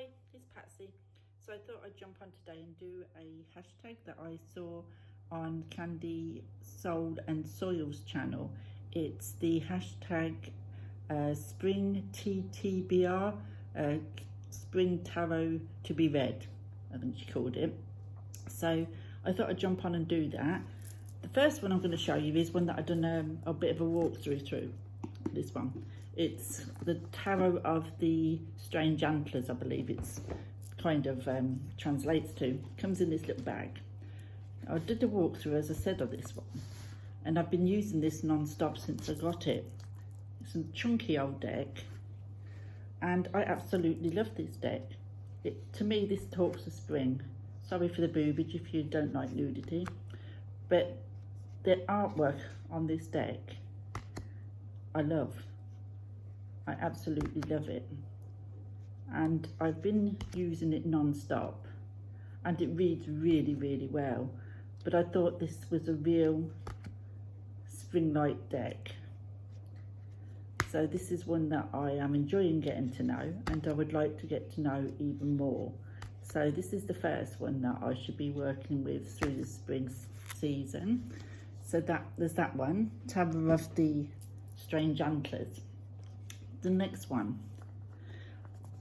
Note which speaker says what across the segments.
Speaker 1: Hi, it's Patsy. So I thought I'd jump on today and do a hashtag that I saw on Candy Soul and Soil's channel. It's the hashtag Spring TTBR, Spring Tarot to be read, I think she called it. So I thought I'd jump on and do that. The first one I'm going to show you is one that I've done a bit of a walkthrough through. This one, it's the Tarot of the Strange Antlers, I believe it's kind of translates to. It comes in this little bag. I did the walkthrough, as I said, of this one, and I've been using this non-stop since I got it. It's a chunky old deck, and I absolutely love this deck. To me, this talks of spring. Sorry for the boobage if you don't like nudity, but the artwork on this deck I love. I absolutely love it, and I've been using it non-stop, and it reads really well, but I thought this was a real spring-like deck. So this is one that I am enjoying getting to know, and I would like to get to know even more. So this is the first one that I should be working with through the spring season. So there's that one, Tarot of the Strange Antlers. The next one,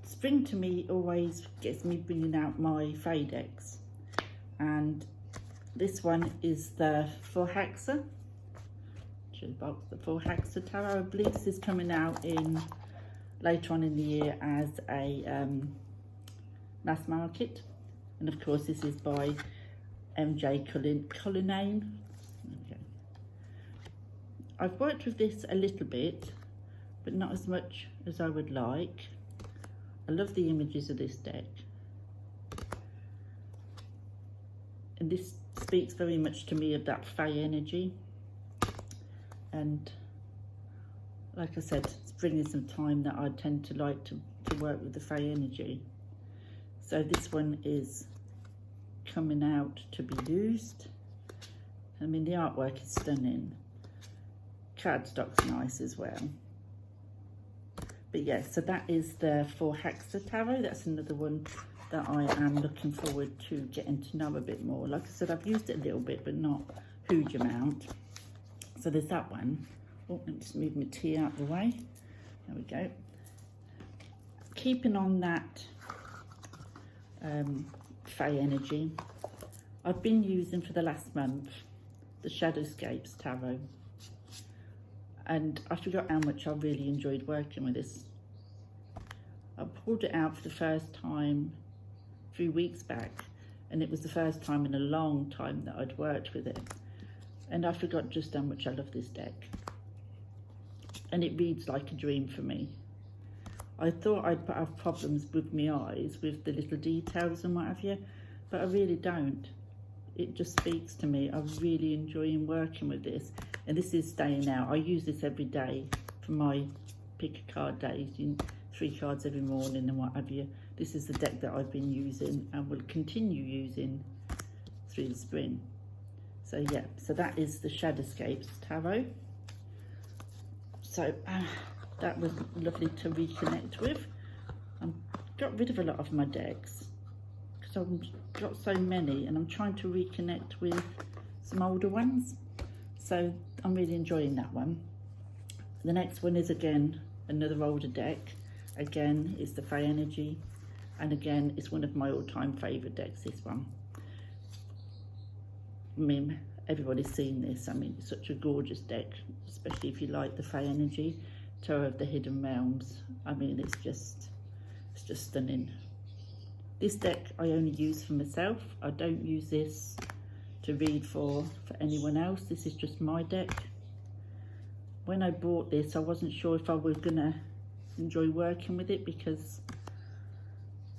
Speaker 1: spring to me always gets me bringing out my Fae decks, and this one is the Forhaxa. The Forhaxa Tarot. I believe this is coming out in later on in the year as a mass market, and of course this is by MJ Cullinane. Okay. I've worked with this a little bit, but not as much as I would like. I love the images of this deck, and this speaks very much to me of that Fae energy. And like I said, spring is some time that I tend to like to work with the Fae energy. So this one is coming out to be used. I mean, the artwork is stunning. Cardstock's nice as well. But yeah, so that is the Forhaxa Tarot. That's another one that I am looking forward to getting to know a bit more. Like I said, I've used it a little bit, but not a huge amount. So there's that one. Oh, let me just move my tea out of the way. There we go. Keeping on that Fae energy, I've been using for the last month the Shadowscapes Tarot, and I forgot how much I really enjoyed working with this. I pulled it out for the first time a few weeks back, and it was the first time in a long time that I'd worked with it, and I forgot just how much I love this deck, and it reads like a dream for me. I thought I'd have problems with my eyes, with the little details and what have you, but I really don't. It just speaks to me. I'm really enjoying working with this, and this is staying out. I use this every day for my pick a card days, 3 cards every morning and what have you. This is the deck that I've been using and will continue using through the spring. So yeah, so that is the Shadowscapes Tarot. So that was lovely to reconnect with. I've got rid of a lot of my decks because I've got so many, and I'm trying to reconnect with some older ones. So I'm really enjoying that one. The next one is again another older deck. Again, it's the Fae energy, and again it's one of my all-time favourite decks, this one. I mean, everybody's seen this. I mean, it's such a gorgeous deck, especially if you like the Fae energy. Tarot of the Hidden Realms. I mean, it's just stunning. This deck I only use for myself. I don't use this to read for anyone else. This is just my deck. When I bought this, I wasn't sure if I was gonna enjoy working with it because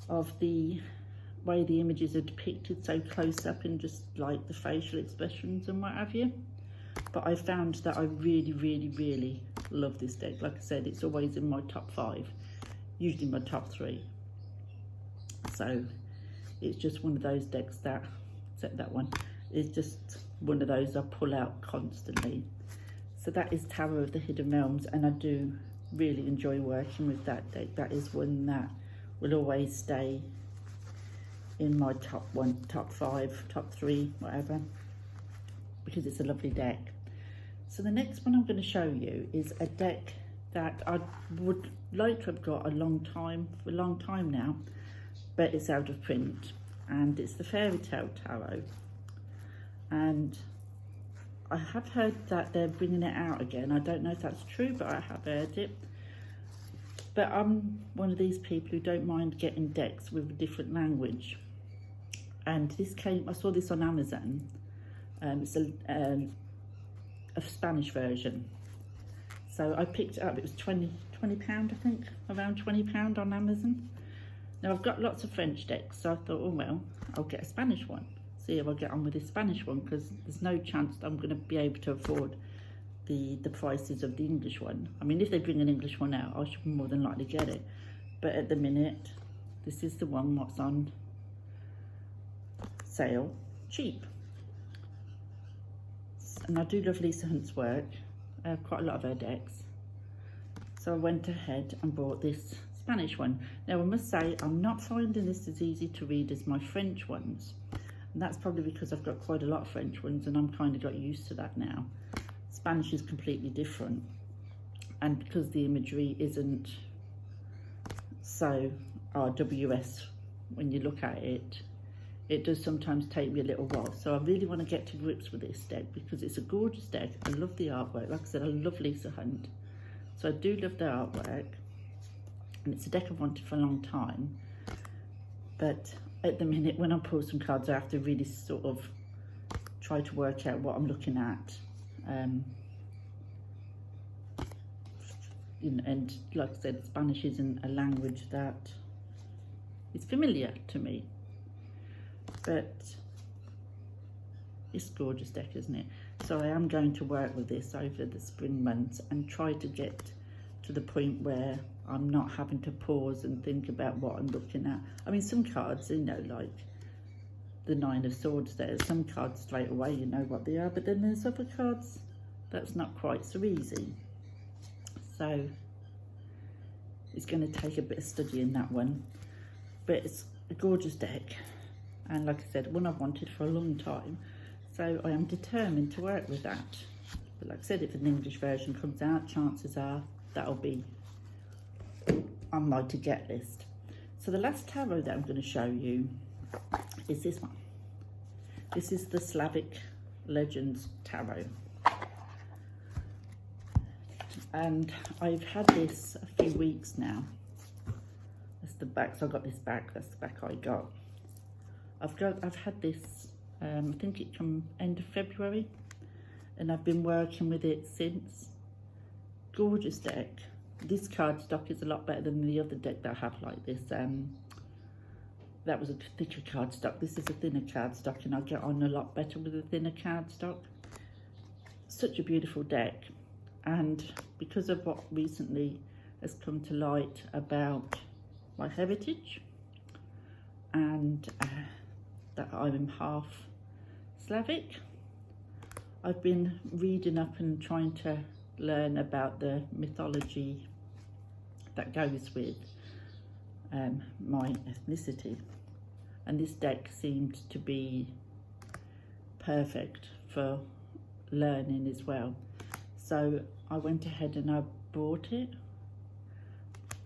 Speaker 1: of the way the images are depicted so close up, and just like the facial expressions and what have you. But I found that I really love this deck. Like I said, it's always in my top 5, usually my top 3. So it's just one of those decks that, except that one, is just one of those I pull out constantly. So that is Tarot of the Hidden Realms, and I do really enjoy working with that deck. That is one that will always stay in my top 5, top 3, whatever, because it's a lovely deck. So the next one I'm going to show you is a deck that I would like to have got for a long time now, but it's out of print, and it's the Fairy Tale Tarot. And I have heard that they're bringing it out again. I don't know if that's true, but I have heard it. But I'm one of these people who don't mind getting decks with a different language. And I saw this on Amazon. It's a Spanish version. So I picked it up. It was £20, I think, around £20 on Amazon. Now I've got lots of French decks, so I thought, oh well, I'll get a Spanish one. See if I get on with this Spanish one, because there's no chance that I'm going to be able to afford the prices of the English one. I mean, if they bring an English one out, I should more than likely get it. But at the minute, this is the one what's on sale, cheap. And I do love Lisa Hunt's work. I have quite a lot of her decks. So I went ahead and bought this Spanish one. Now I must say, I'm not finding this as easy to read as my French ones. And that's probably because I've got quite a lot of French ones and I'm kind of got used to that now. Spanish is completely different. And because the imagery isn't so RWS when you look at it, it does sometimes take me a little while. So I really want to get to grips with this deck because it's a gorgeous deck. I love the artwork. Like I said, I love Lisa Hunt. So I do love the artwork. And it's a deck I've wanted for a long time. But at the minute, when I pull some cards, I have to really sort of try to work out what I'm looking at. And like I said, Spanish isn't a language that is familiar to me. But it's a gorgeous deck, isn't it? So I am going to work with this over the spring months and try to get to the point where I'm not having to pause and think about what I'm looking at. I mean, some cards, you know, like the Nine of Swords there, some cards straight away you know what they are, but then there's other cards that's not quite so easy. So it's going to take a bit of studying, that one. But it's a gorgeous deck. And like I said, one I've wanted for a long time. So I am determined to work with that. But like I said, if an English version comes out, chances are that'll be on my to-get list. So the last tarot that I'm going to show you is this one. This is the Slavic Legends Tarot. And I've had this a few weeks now. That's the back, so I got this back, that's the back I got. I've had this, I think it come end of February, and I've been working with it since. Gorgeous deck. This cardstock is a lot better than the other deck that I have like this. That was a thicker cardstock. This is a thinner cardstock, and I get on a lot better with a thinner cardstock. Such a beautiful deck. And because of what recently has come to light about my heritage, and that I'm half Slavic, I've been reading up and trying to learn about the mythology that goes with my ethnicity. And this deck seemed to be perfect for learning as well. So I went ahead and I bought it,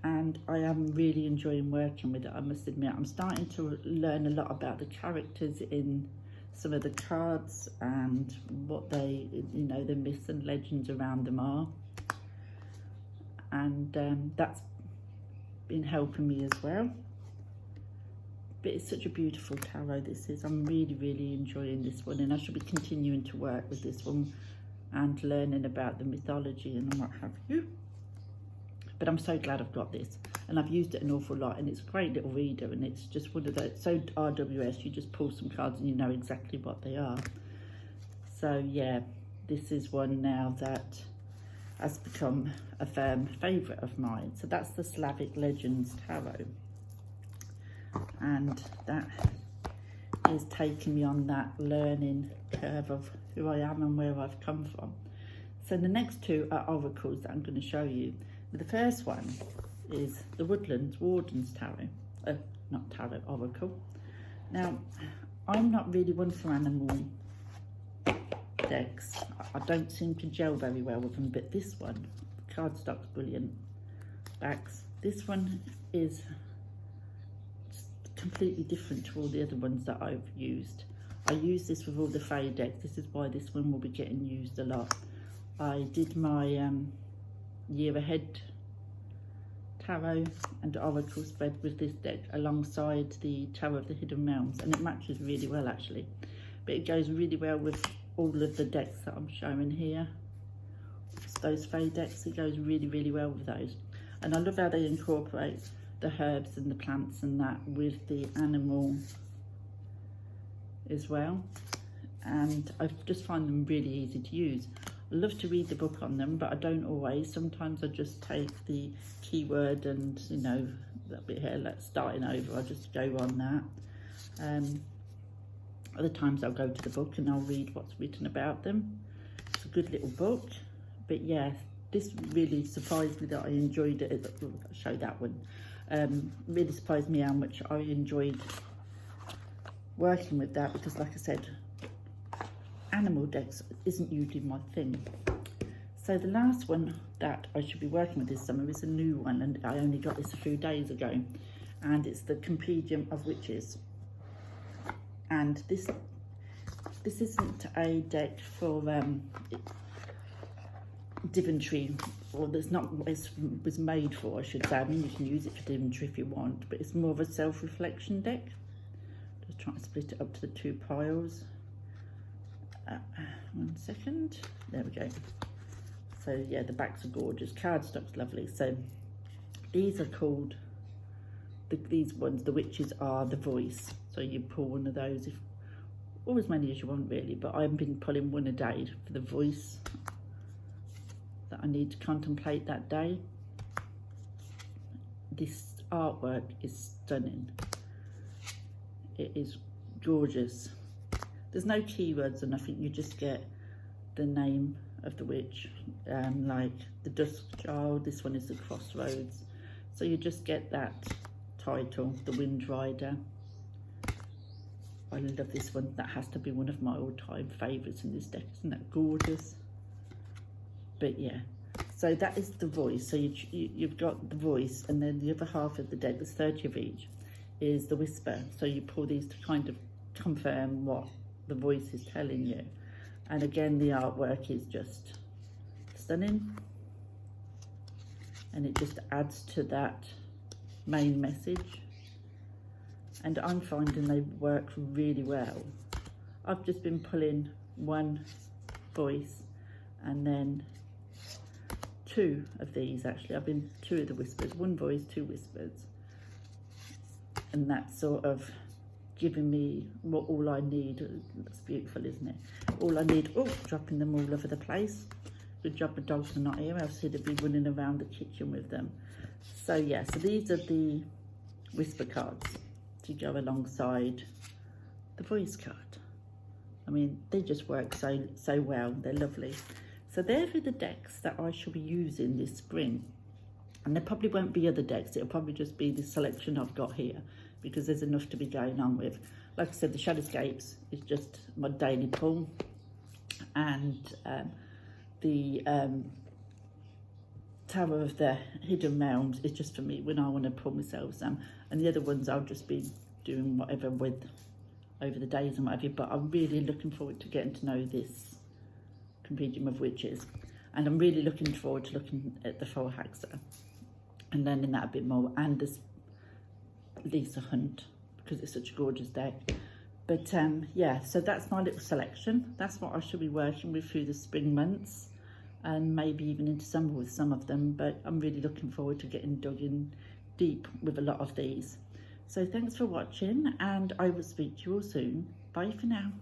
Speaker 1: and I am really enjoying working with it, I must admit. I'm starting to learn a lot about the characters in some of the cards and what they, you know, the myths and legends around them are. And that's been helping me as well. But it's such a beautiful tarot, this is. I'm really, really enjoying this one, and I should be continuing to work with this one and learning about the mythology and what have you. But I'm so glad I've got this, and I've used it an awful lot, and it's a great little reader, and it's just one of those, so RWS, you just pull some cards and you know exactly what they are. So yeah, this is one now that has become a firm favourite of mine. So that's the Slavic Legends Tarot, and that is taking me on that learning curve of who I am and where I've come from. So the next two are oracles that I'm going to show you. The first one is the Woodlands Warden's Tarot. not tarot, oracle. Now, I'm not really one for animal decks. I don't seem to gel very well with them, but this one, cardstock's brilliant. Backs. This one is completely different to all the other ones that I've used. I use this with all the Fae decks. This is why this one will be getting used a lot. I did my year ahead tarot and oracle spread with this deck alongside the Tower of the Hidden Realms, and it matches really well actually, but it goes really well with all of the decks that I'm showing here. It's those Fae decks, it goes really well with those. And I love how they incorporate the herbs and the plants and that with the animal as well, and I just find them really easy to use. I love to read the book on them, but I don't always. Sometimes I just take the keyword and, you know, that bit here, let's starting over, I'll just go on that. Other times I'll go to the book and I'll read what's written about them. It's a good little book, but yeah, this really surprised me that I enjoyed it. I'll show that one. Really surprised me how much I enjoyed working with that, because like I said, animal decks isn't usually my thing. So the last one that I should be working with this summer is a new one, and I only got this a few days ago, and it's the Compendium of Witches. And this isn't a deck for Diventry, or that's not what it was made for, I should say. I mean, you can use it for Diventry if you want, but it's more of a self-reflection deck. Just trying to split it up to the two piles. 1 second, there we go. So yeah, the backs are gorgeous, cardstock's lovely. So these are called, these ones, the witches are the voice. So you pull one of those, or as many as you want really, but I've been pulling one a day for the voice that I need to contemplate that day. This artwork is stunning. It is gorgeous. There's no keywords or nothing, you just get the name of the witch, like the Dusk Child, this one is the Crossroads. So you just get that title, the Wind Rider. I love this one, that has to be one of my all-time favourites in this deck, isn't that gorgeous? But yeah, so that is the voice. So you've got the voice, and then the other half of the deck, there's 30 of each, is the whisper. So you pull these to kind of confirm what the voice is telling you. And again, the artwork is just stunning, and it just adds to that main message, and I'm finding they work really well. I've just been pulling one voice and then two of these, actually. I've been two of the whispers, one voice, two whispers, and that's sort of giving me what all I need. That's beautiful, isn't it? All I need, oh, dropping them all over the place. Good job the dogs are not here, else he'd be running around the kitchen with them. So yeah, so these are the whisper cards to go alongside the voice card. I mean, they just work so well, they're lovely. So they're the decks that I shall be using this spring. And there probably won't be other decks, it'll probably just be the selection I've got here, because there's enough to be going on with. Like I said, the Shadowscapes is just my daily pull, and the Tower of the Hidden Realms is just for me when I want to pull myself some, and the other ones I'll just be doing whatever with over the days and whatever. But I'm really looking forward to getting to know this Compendium of Witches, and I'm really looking forward to looking at the Fallhacsa and learning that a bit more, and this Lisa Hunt, because it's such a gorgeous deck. But yeah, so that's my little selection. That's what I should be working with through the spring months, and maybe even into summer with some of them. But I'm really looking forward to getting dug in deep with a lot of these. So thanks for watching, and I will speak to you all soon. Bye for now.